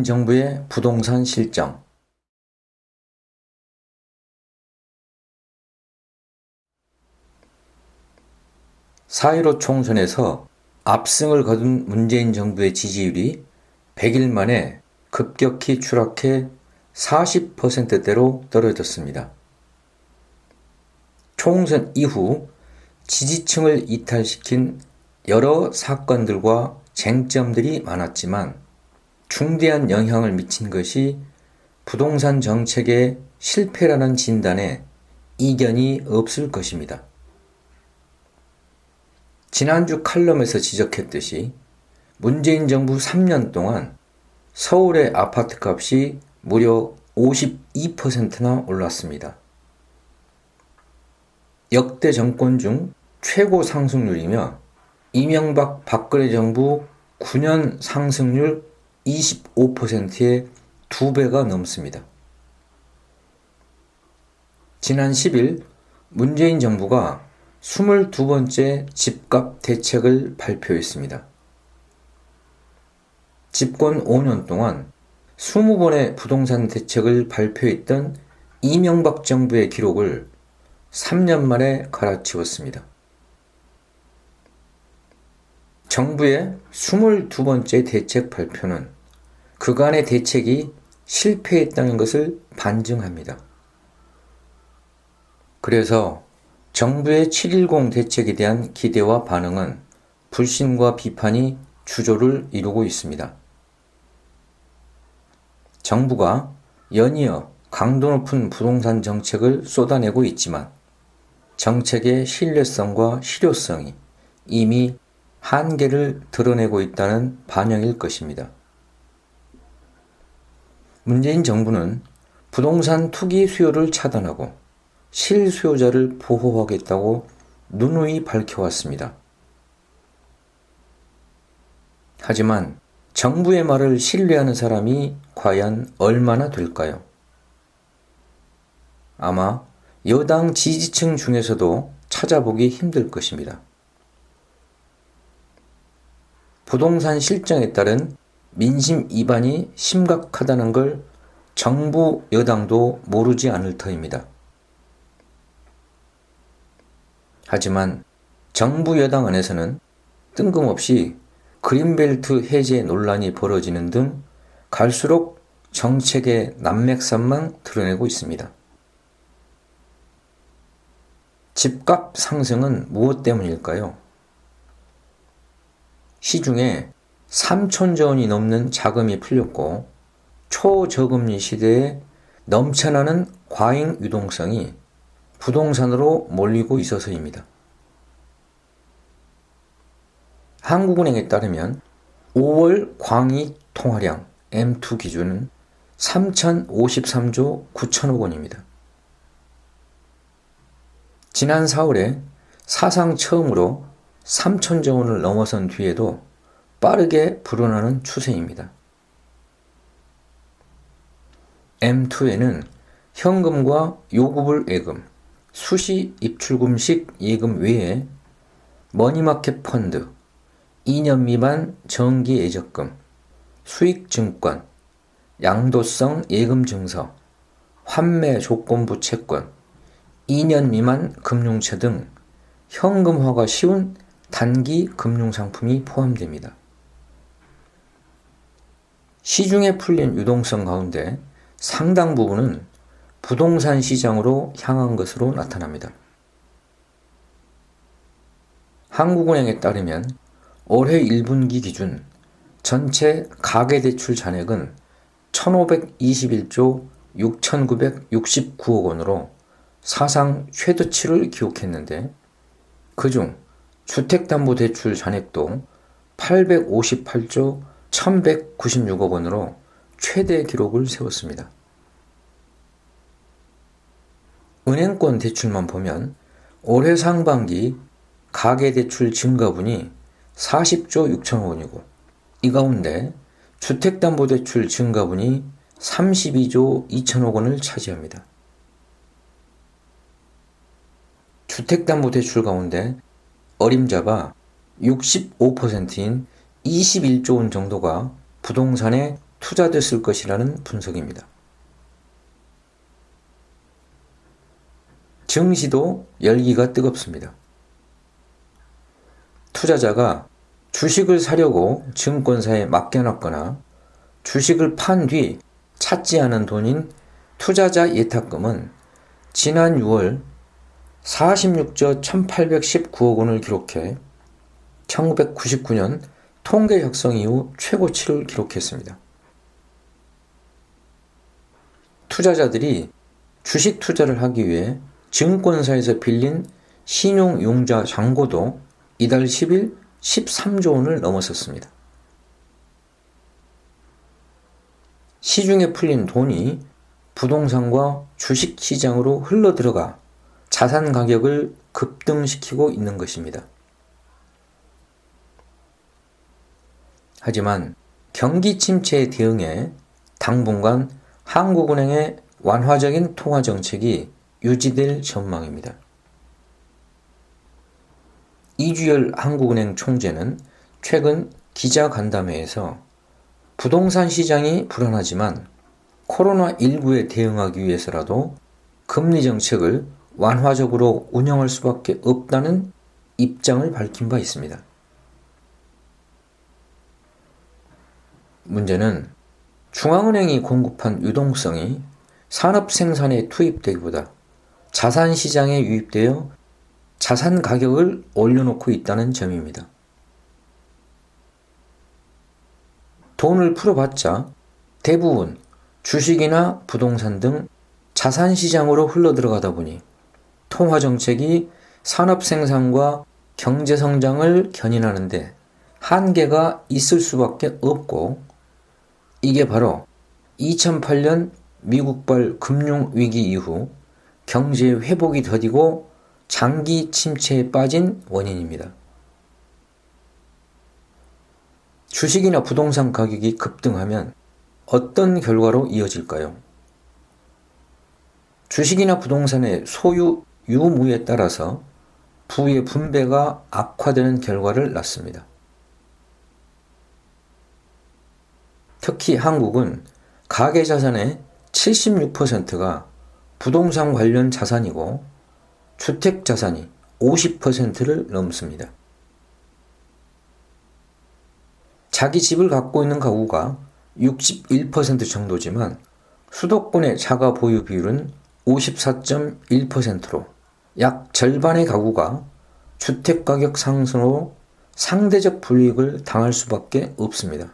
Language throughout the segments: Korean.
문재인 정부의 부동산 실정. (4.15) 총선에서 압승을 거둔 문재인 정부의 지지율이 100일 만에 급격히 추락해 40%대로 떨어졌습니다. 총선 이후 지지층을 이탈시킨 여러 사건들과 쟁점들이 많았지만 중대한 영향을 미친 것이 부동산 정책의 실패라는 진단에 이견이 없을 것입니다. 지난주 칼럼에서 지적했듯이 문재인 정부 3년 동안 서울의 아파트값이 무려 52%나 올랐습니다. 역대 정권 중 최고 상승률이며 이명박 박근혜 정부 9년 상승률 25%의 2배가 넘습니다. 지난 10일 문재인 정부가 22번째 집값 대책을 발표했습니다. 집권 5년 동안 20번의 부동산 대책을 발표했던 이명박 정부의 기록을 3년 만에 갈아치웠습니다. 정부의 22번째 대책 발표는 그간의 대책이 실패했다는 것을 반증합니다. 그래서 정부의 7.10 대책에 대한 기대와 반응은 불신과 비판이 주조를 이루고 있습니다. 정부가 연이어 강도 높은 부동산 정책을 쏟아내고 있지만 정책의 신뢰성과 실효성이 이미 한계를 드러내고 있다는 반영일 것입니다. 문재인 정부는 부동산 투기 수요를 차단하고 실수요자를 보호하겠다고 누누이 밝혀왔습니다. 하지만 정부의 말을 신뢰하는 사람이 과연 얼마나 될까요? 아마 여당 지지층 중에서도 찾아보기 힘들 것입니다. 부동산 실정에 따른 민심 이반이 심각하다는 걸 정부 여당도 모르지 않을 터입니다. 하지만 정부 여당 안에서는 뜬금없이 그린벨트 해제 논란이 벌어지는 등 갈수록 정책의 난맥산만 드러내고 있습니다. 집값 상승은 무엇 때문일까요? 시중에 3천조 원이 넘는 자금이 풀렸고 초저금리 시대에 넘쳐나는 과잉 유동성이 부동산으로 몰리고 있어서입니다. 한국은행에 따르면 5월 광의 통화량 M2 기준은 3,053조 9천억 원입니다. 지난 4월에 사상 처음으로 3천조 원을 넘어선 뒤에도 빠르게 불어나는 추세입니다. M2에는 현금과 요구불 예금, 수시 입출금식 예금 외에 머니마켓 펀드, 2년 미만 정기 예적금, 수익증권, 양도성 예금 증서, 환매 조건부 채권, 2년 미만 금융채 등 현금화가 쉬운 단기 금융상품이 포함됩니다. 시중에 풀린 유동성 가운데 상당 부분은 부동산 시장으로 향한 것으로 나타납니다. 한국은행에 따르면 올해 1분기 기준 전체 가계대출 잔액은 1,521조 6,969억 원으로 사상 최대치를 기록했는데 그중 주택담보대출 잔액도 858조 1,196억 원으로 최대 기록을 세웠습니다. 은행권 대출만 보면 올해 상반기 가계대출 증가분이 40조 6천억 원이고 이 가운데 주택담보대출 증가분이 32조 2천억 원을 차지합니다. 주택담보대출 가운데 어림잡아 65%인 21조 원 정도가 부동산의 투자됐을 것이라는 분석입니다. 증시도 열기가 뜨겁습니다. 투자자가 주식을 사려고 증권사에 맡겨놨거나 주식을 판 뒤 찾지 않은 돈인 투자자 예탁금은 지난 6월 46조 1819억 원을 기록해 1999년 통계 작성 이후 최고치를 기록했습니다. 투자자들이 주식 투자를 하기 위해 증권사에서 빌린 신용융자 잔고도 이달 10일 13조 원을 넘어섰습니다. 시중에 풀린 돈이 부동산과 주식 시장으로 흘러들어가 자산 가격을 급등시키고 있는 것입니다. 하지만 경기 침체에 대응해 당분간 한국은행의 완화적인 통화 정책이 유지될 전망입니다. 이주열 한국은행 총재는 최근 기자간담회에서 부동산 시장이 불안하지만 코로나19에 대응하기 위해서라도 금리 정책을 완화적으로 운영할 수밖에 없다는 입장을 밝힌 바 있습니다. 문제는 중앙은행이 공급한 유동성이 산업 생산에 투입되기보다 자산 시장에 유입되어 자산 가격을 올려놓고 있다는 점입니다. 돈을 풀어봤자 대부분 주식이나 부동산 등 자산 시장으로 흘러들어가다 보니 통화 정책이 산업 생산과 경제 성장을 견인하는데 한계가 있을 수밖에 없고, 이게 바로 2008년 미국발 금융위기 이후 경제 회복이 더디고 장기 침체에 빠진 원인입니다. 주식이나 부동산 가격이 급등하면 어떤 결과로 이어질까요? 주식이나 부동산의 소유 유무에 따라서 부의 분배가 악화되는 결과를 낳습니다. 특히 한국은 가계자산의 76%가 부동산 관련 자산이고 주택자산이 50%를 넘습니다. 자기 집을 갖고 있는 가구가 61% 정도지만 수도권의 자가 보유 비율은 54.1%로 약 절반의 가구가 주택가격 상승으로 상대적 불이익을 당할 수밖에 없습니다.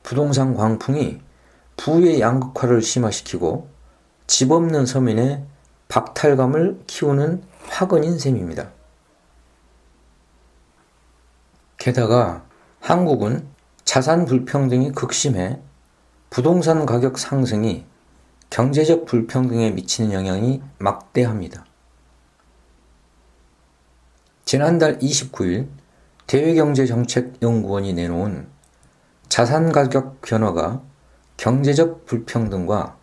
부동산 광풍이 부의 양극화를 심화시키고 집 없는 서민의 박탈감을 키우는 화근인 셈입니다. 게다가 한국은 자산 불평등이 극심해 부동산 가격 상승이 경제적 불평등에 미치는 영향이 막대합니다. 지난달 29일 대외경제정책연구원이 내놓은 자산 가격 변화가 경제적 불평등과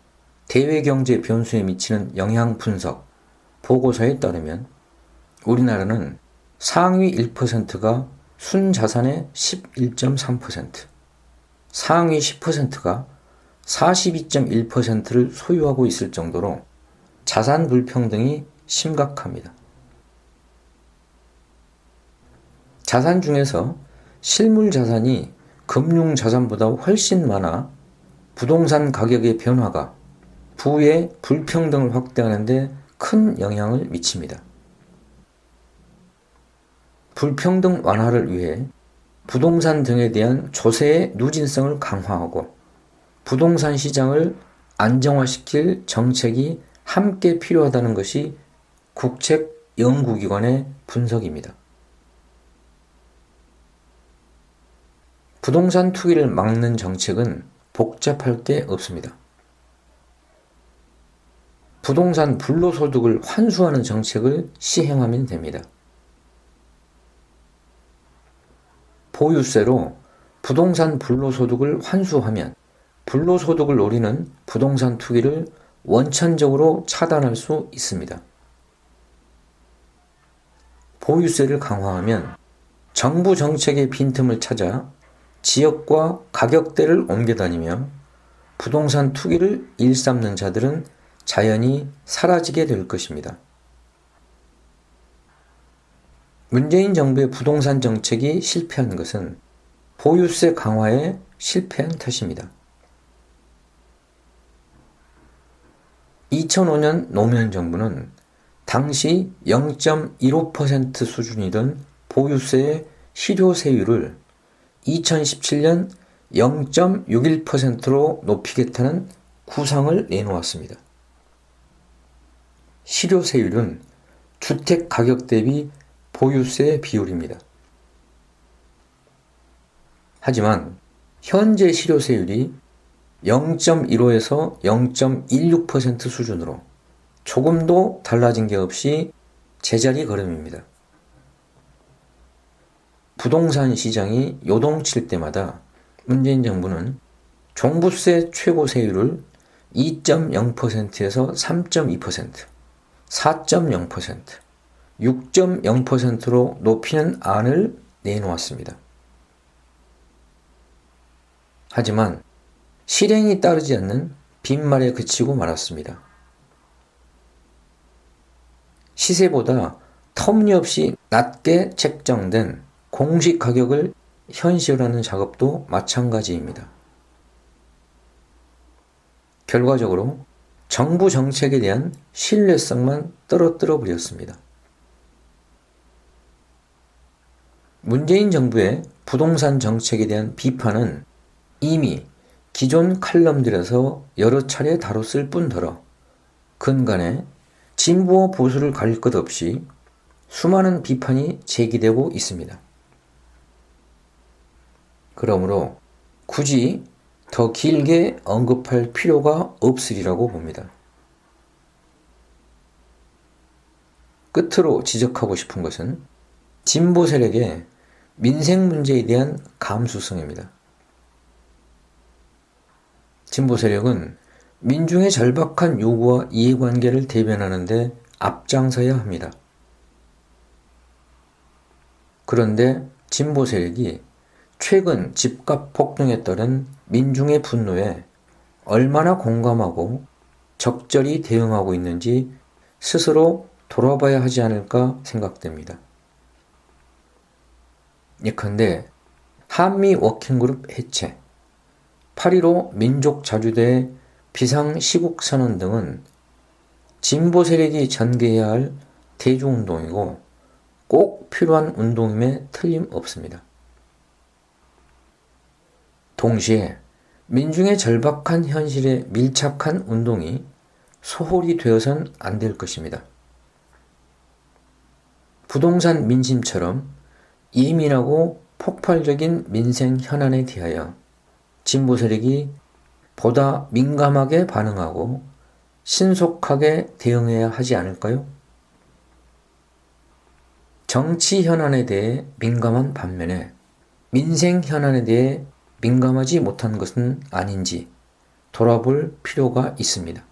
대외경제 변수에 미치는 영향 분석 보고서에 따르면 우리나라는 상위 1%가 순자산의 11.3%, 상위 10%가 42.1%를 소유하고 있을 정도로 자산 불평등이 심각합니다. 자산 중에서 실물 자산이 금융 자산보다 훨씬 많아 부동산 가격의 변화가 부의 불평등을 확대하는 데 큰 영향을 미칩니다. 불평등 완화를 위해 부동산 등에 대한 조세의 누진성을 강화하고 부동산 시장을 안정화시킬 정책이 함께 필요하다는 것이 국책연구기관의 분석입니다. 부동산 투기를 막는 정책은 복잡할 게 없습니다. 부동산 불로소득을 환수하는 정책을 시행하면 됩니다. 보유세로 부동산 불로소득을 환수하면 불로소득을 노리는 부동산 투기를 원천적으로 차단할 수 있습니다. 보유세를 강화하면 정부 정책의 빈틈을 찾아 지역과 가격대를 옮겨 다니며 부동산 투기를 일삼는 자들은 자연히 사라지게 될 것입니다. 문재인 정부의 부동산 정책이 실패한 것은 보유세 강화에 실패한 탓입니다. 2005년 노무현 정부는 당시 0.15% 수준이던 보유세의 실효세율을 2017년 0.61%로 높이겠다는 구상을 내놓았습니다. 실효세율은 주택 가격 대비 보유세 비율입니다. 하지만 현재 실효세율이 0.15에서 0.16% 수준으로 조금도 달라진 게 없이 제자리 걸음입니다. 부동산 시장이 요동칠 때마다 문재인 정부는 종부세 최고세율을 2.0%에서 3.2%, 4.0%, 6.0%로 높이는 안을 내놓았습니다. 하지만 실행이 따르지 않는 빈말에 그치고 말았습니다. 시세보다 터무니없이 낮게 책정된 공시 가격을 현실화하는 작업도 마찬가지입니다. 결과적으로 정부 정책에 대한 신뢰성만 떨어뜨려 버렸습니다. 문재인 정부의 부동산 정책에 대한 비판은 이미 기존 칼럼들에서 여러 차례 다뤘을 뿐더러 근간에 진보와 보수를 가릴 것 없이 수많은 비판이 제기되고 있습니다. 그러므로 굳이 더 길게 언급할 필요가 없으리라고 봅니다. 끝으로 지적하고 싶은 것은 진보 세력의 민생 문제에 대한 감수성입니다. 진보 세력은 민중의 절박한 요구와 이해관계를 대변하는 데 앞장서야 합니다. 그런데 진보 세력이 최근 집값 폭등에 따른 민중의 분노에 얼마나 공감하고 적절히 대응하고 있는지 스스로 돌아봐야 하지 않을까 생각됩니다. 예컨대 한미 워킹그룹 해체, 8.15 민족자주대회 비상시국선언 등은 진보 세력이 전개해야 할 대중운동이고 꼭 필요한 운동임에 틀림없습니다. 동시에 민중의 절박한 현실에 밀착한 운동이 소홀히 되어선 안 될 것입니다. 부동산 민심처럼 예민하고 폭발적인 민생 현안에 대하여 진보 세력이 보다 민감하게 반응하고 신속하게 대응해야 하지 않을까요? 정치 현안에 대해 민감한 반면에 민생 현안에 대해 민감하지 못한 것은 아닌지 돌아볼 필요가 있습니다.